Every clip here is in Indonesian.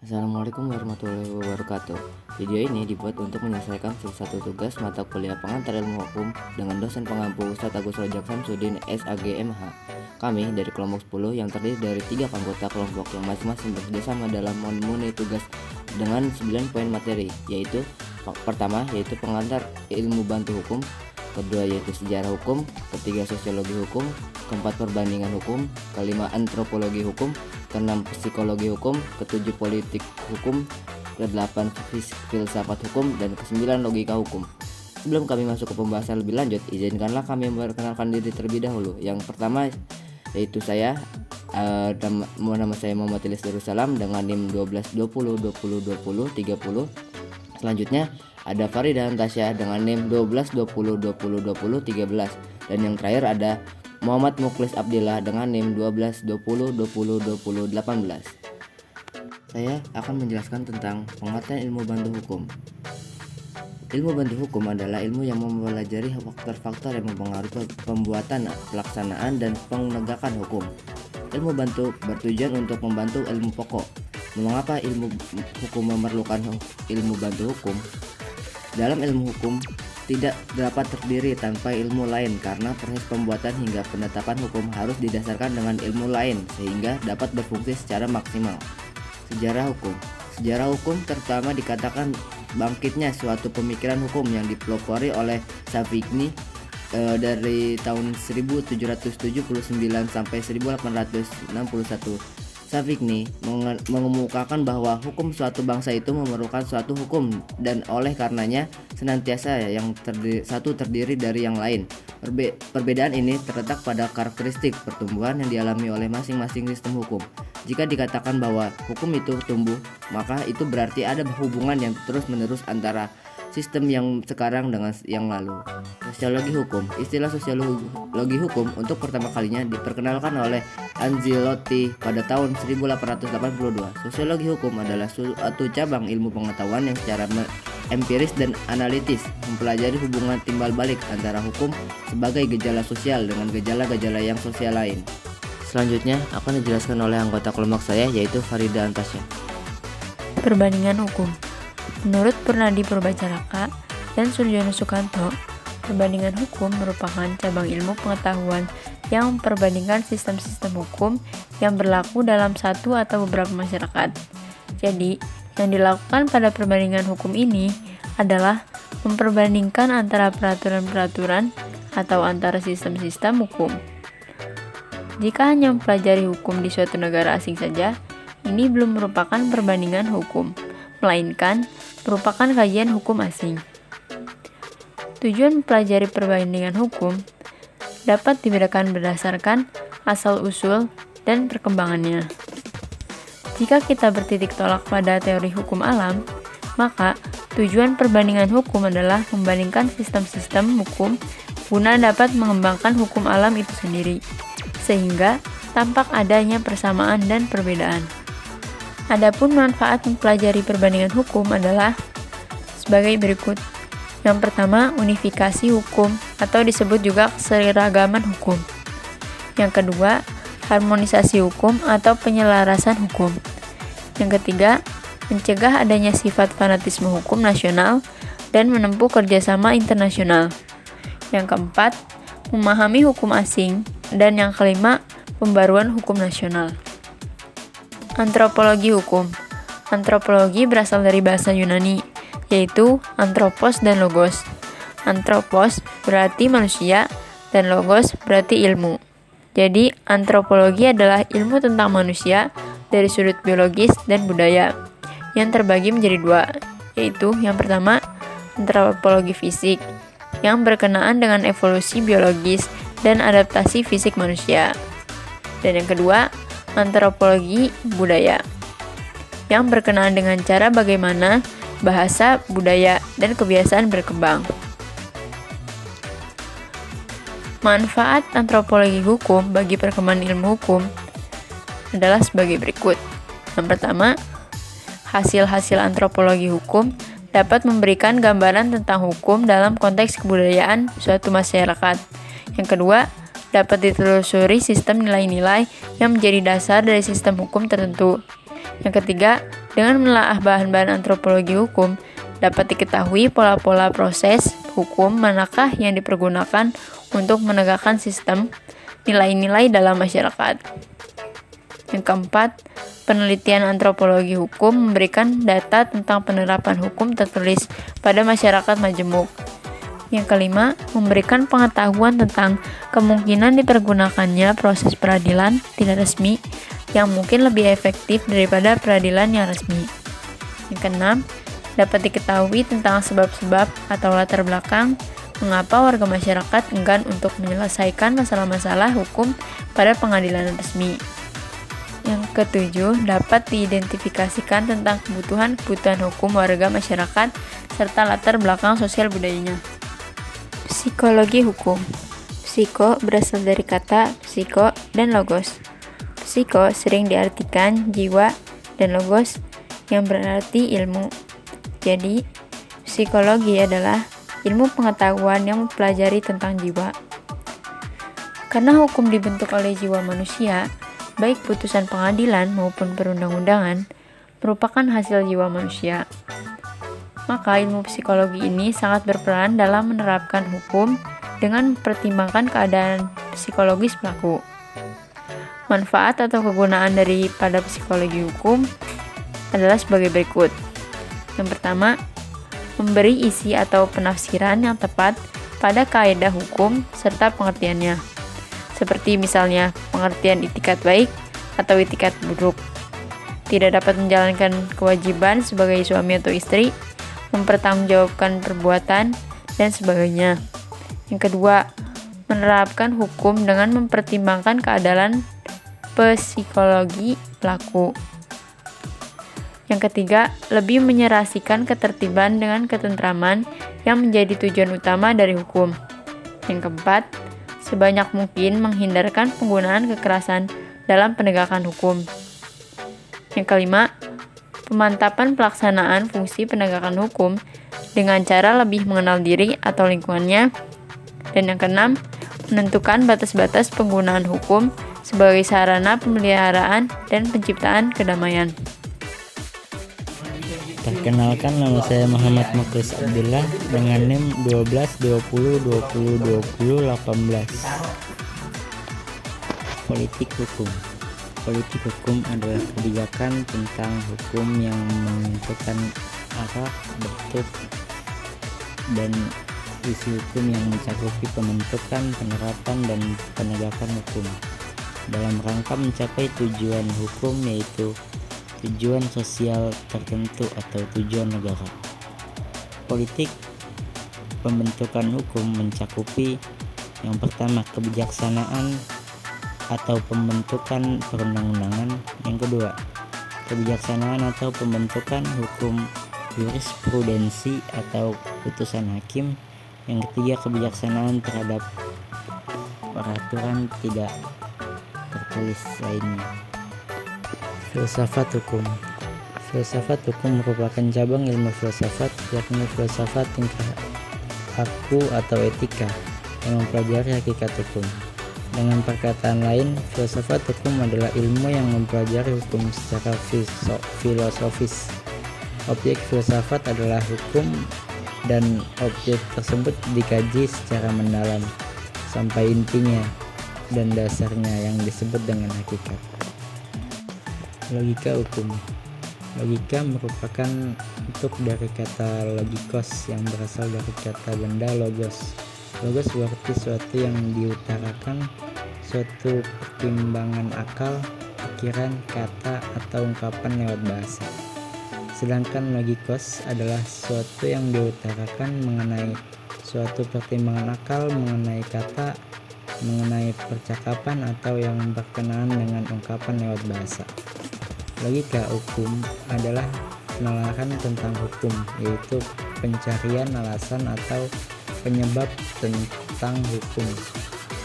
Assalamualaikum warahmatullahi wabarakatuh. Video ini dibuat untuk menyelesaikan salah satu tugas mata kuliah pengantar ilmu hukum dengan dosen pengampu Ustadz Agus Rojak Samsudin SAGMH. Kami dari kelompok 10 yang terdiri dari 3 anggota kelompok yang masing-masing bekerjasama dalam memenuhi tugas dengan 9 poin materi, yaitu pertama yaitu pengantar ilmu bantu hukum, kedua yaitu sejarah hukum, ketiga sosiologi hukum, keempat perbandingan hukum, kelima antropologi hukum, keenam psikologi hukum, ketujuh politik hukum, kedelapan filsafat hukum, dan kesembilan logika hukum. Sebelum kami masuk ke pembahasan lebih lanjut, izinkanlah kami memperkenalkan diri terlebih dahulu. Yang pertama yaitu saya, nama saya Muhammad Ilyas Darussalam dengan NIM 1220202030. Selanjutnya ada Farida Antasya dengan NIM 1220202013, dan yang terakhir ada Muhammad Mukhlis Abdillah dengan NIM 1220202018. Saya akan menjelaskan tentang pengertian ilmu bantu hukum. Ilmu bantu hukum adalah ilmu yang mempelajari faktor-faktor yang mempengaruhi pembuatan, pelaksanaan, dan penegakan hukum. Ilmu bantu bertujuan untuk membantu ilmu pokok. Mengapa ilmu hukum memerlukan ilmu bantu hukum? Dalam ilmu hukum tidak dapat terdiri tanpa ilmu lain karena proses pembuatan hingga penetapan hukum harus didasarkan dengan ilmu lain sehingga dapat berfungsi secara maksimal. Sejarah hukum. Sejarah hukum terutama dikatakan bangkitnya suatu pemikiran hukum yang dipelopori oleh Savigny dari tahun 1779 sampai 1861. Savigny mengemukakan bahwa hukum suatu bangsa itu memerlukan suatu hukum dan oleh karenanya senantiasa yang satu terdiri dari yang lain. Perbedaan ini terletak pada karakteristik pertumbuhan yang dialami oleh masing-masing sistem hukum. Jika dikatakan bahwa hukum itu tumbuh, maka itu berarti ada hubungan yang terus-menerus antara sistem yang sekarang dengan yang lalu. Sosiologi hukum. Istilah sosiologi hukum untuk pertama kalinya diperkenalkan oleh Anziotti pada tahun 1882. Sosiologi hukum adalah suatu cabang ilmu pengetahuan yang secara empiris dan analitis mempelajari hubungan timbal balik antara hukum sebagai gejala sosial dengan gejala-gejala yang sosial lain. Selanjutnya akan dijelaskan oleh anggota kelompok saya yaitu Farida Antasya. Perbandingan hukum. Menurut Purnadi Purbacaraka dan Surjono Sukanto, perbandingan hukum merupakan cabang ilmu pengetahuan yang memperbandingkan sistem-sistem hukum yang berlaku dalam satu atau beberapa masyarakat. Jadi, yang dilakukan pada perbandingan hukum ini adalah memperbandingkan antara peraturan-peraturan atau antara sistem-sistem hukum. Jika hanya mempelajari hukum di suatu negara asing saja, ini belum merupakan perbandingan hukum, melainkan merupakan kajian hukum asing. Tujuan mempelajari perbandingan hukum dapat dibedakan berdasarkan asal-usul dan perkembangannya. Jika kita bertitik tolak pada teori hukum alam, maka tujuan perbandingan hukum adalah membandingkan sistem-sistem hukum guna dapat mengembangkan hukum alam itu sendiri, sehingga tampak adanya persamaan dan perbedaan. Adapun manfaat mempelajari perbandingan hukum adalah sebagai berikut. Yang pertama, unifikasi hukum atau disebut juga keseragaman hukum. Yang kedua, harmonisasi hukum atau penyelarasan hukum. Yang ketiga, mencegah adanya sifat fanatisme hukum nasional dan menempuh kerjasama internasional. Yang keempat, memahami hukum asing. Dan yang kelima, pembaruan hukum nasional. Antropologi hukum. Antropologi berasal dari bahasa Yunani, yaitu anthropos dan logos. Anthropos berarti manusia dan logos berarti ilmu. Jadi, antropologi adalah ilmu tentang manusia dari sudut biologis dan budaya yang terbagi menjadi dua, yaitu yang pertama, antropologi fisik yang berkenaan dengan evolusi biologis dan adaptasi fisik manusia. Dan yang kedua, antropologi budaya yang berkenaan dengan cara bagaimana bahasa, budaya, dan kebiasaan berkembang. Manfaat antropologi hukum bagi perkembangan ilmu hukum adalah sebagai berikut. Yang pertama, hasil-hasil antropologi hukum dapat memberikan gambaran tentang hukum dalam konteks kebudayaan suatu masyarakat. Yang kedua, dapat ditelusuri sistem nilai-nilai yang menjadi dasar dari sistem hukum tertentu. Yang ketiga, Dengan menelaah bahan-bahan antropologi hukum, dapat diketahui pola-pola proses hukum manakah yang dipergunakan untuk menegakkan sistem nilai-nilai dalam masyarakat. Yang keempat, penelitian antropologi hukum memberikan data tentang penerapan hukum tertulis pada masyarakat majemuk. Yang kelima, memberikan pengetahuan tentang kemungkinan dipergunakannya proses peradilan tidak resmi yang mungkin lebih efektif daripada peradilan yang resmi. Yang keenam, dapat diketahui tentang sebab-sebab atau latar belakang mengapa warga masyarakat enggan untuk menyelesaikan masalah-masalah hukum pada pengadilan resmi. Yang ketujuh, dapat diidentifikasikan tentang kebutuhan-kebutuhan hukum warga masyarakat serta latar belakang sosial budayanya. Psikologi hukum. Psiko berasal dari kata psiko dan logos. Psiko sering diartikan jiwa dan logos yang berarti ilmu. Jadi, psikologi adalah ilmu pengetahuan yang mempelajari tentang jiwa. Karena hukum dibentuk oleh jiwa manusia, baik putusan pengadilan maupun perundang-undangan merupakan hasil jiwa manusia. Maka ilmu psikologi ini sangat berperan dalam menerapkan hukum dengan mempertimbangkan keadaan psikologis pelaku. Manfaat atau kegunaan daripada psikologi hukum adalah sebagai berikut. Yang pertama, memberi isi atau penafsiran yang tepat pada kaidah hukum serta pengertiannya. Seperti misalnya pengertian itikat baik atau itikat buruk. Tidak dapat menjalankan kewajiban sebagai suami atau istri, mempertanggungjawabkan perbuatan, dan sebagainya. Yang kedua, menerapkan hukum dengan mempertimbangkan keadaan psikologi pelaku. Yang ketiga, lebih menyerasikan ketertiban dengan ketentraman yang menjadi tujuan utama dari hukum. Yang keempat, sebanyak mungkin menghindarkan penggunaan kekerasan dalam penegakan hukum. Yang kelima, pemantapan pelaksanaan fungsi penegakan hukum dengan cara lebih mengenal diri atau lingkungannya. Dan yang keenam, menentukan batas-batas penggunaan hukum sebagai sarana pemeliharaan dan penciptaan kedamaian. Perkenalkan, nama saya Muhammad Muklis Abdullah dengan NIM 1220202018. Politik hukum. Politik hukum adalah kebijakan tentang hukum yang menentukan arah, bentuk, dan isi hukum yang mencakupi pembentukan, penerapan, dan penegakan hukum dalam rangka mencapai tujuan hukum, yaitu tujuan sosial tertentu atau tujuan negara. Politik pembentukan hukum mencakupi yang pertama, kebijaksanaan atau pembentukan perundang-undangan. Yang kedua, kebijaksanaan atau pembentukan hukum jurisprudensi atau putusan hakim. Yang ketiga, kebijaksanaan terhadap peraturan tidak tertulis lainnya. Filsafat hukum. Filsafat hukum merupakan cabang ilmu filsafat, yakni filsafat tingkah laku atau etika yang mempelajari hakikat hukum. Dengan perkataan lain, filsafat hukum adalah ilmu yang mempelajari hukum secara filosofis. Objek filsafat adalah hukum dan objek tersebut dikaji secara mendalam sampai intinya dan dasarnya yang disebut dengan hakikat. Logika hukum. Logika merupakan bentuk dari kata logikos yang berasal dari kata benda logos. Logos berarti suatu yang diutarakan, suatu pertimbangan akal, pikiran, kata, atau ungkapan lewat bahasa. Sedangkan logikos adalah suatu yang diutarakan mengenai suatu pertimbangan akal, mengenai kata, mengenai percakapan, atau yang berkenaan dengan ungkapan lewat bahasa. Logika hukum adalah penelaahan tentang hukum, yaitu pencarian alasan atau penyebab tentang hukum,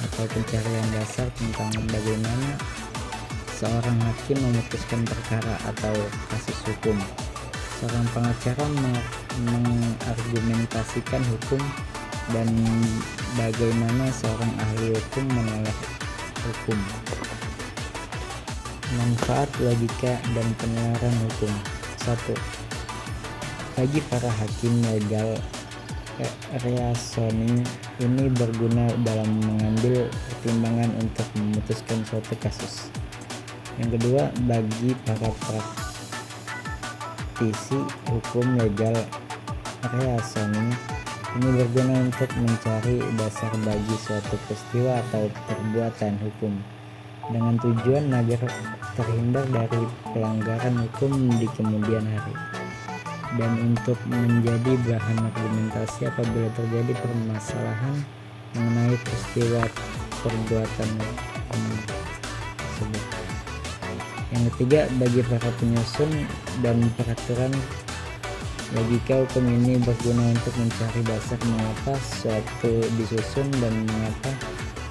atau pencarian dasar tentang bagaimana seorang hakim memutuskan perkara atau kasus hukum. Seorang pengacara mengargumentasikan hukum, dan bagaimana seorang ahli hukum menolak hukum. Manfaat logika dan penalaran hukum. 1. Bagi para hakim, legal reasoning ini berguna dalam mengambil pertimbangan untuk memutuskan suatu kasus. Yang kedua, bagi para praktisi hukum, legal reasoning ini berguna untuk mencari dasar bagi suatu peristiwa atau perbuatan hukum dengan tujuan agar terhindar dari pelanggaran hukum di kemudian hari, dan untuk menjadi bahan argumentasi apabila terjadi permasalahan mengenai peristiwa perbuatan hukum tersebut. Yang ketiga, bagi para penyusun dan peraturan, logika hukum ini berguna untuk mencari dasar mengapa suatu disusun dan mengapa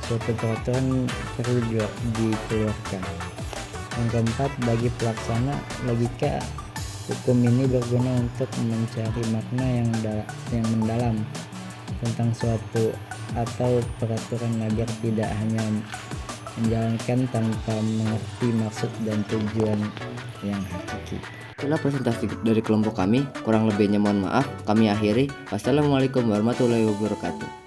suatu peraturan perlu dikeluarkan. Yang keempat, bagi pelaksana, logika hukum ini berguna untuk mencari makna yang mendalam tentang suatu atau peraturan agar tidak hanya menjalankan tanpa mengerti maksud dan tujuan yang hakiki. Itulah presentasi dari kelompok kami. Kurang lebihnya mohon maaf. Kami akhiri. Wassalamualaikum warahmatullahi wabarakatuh.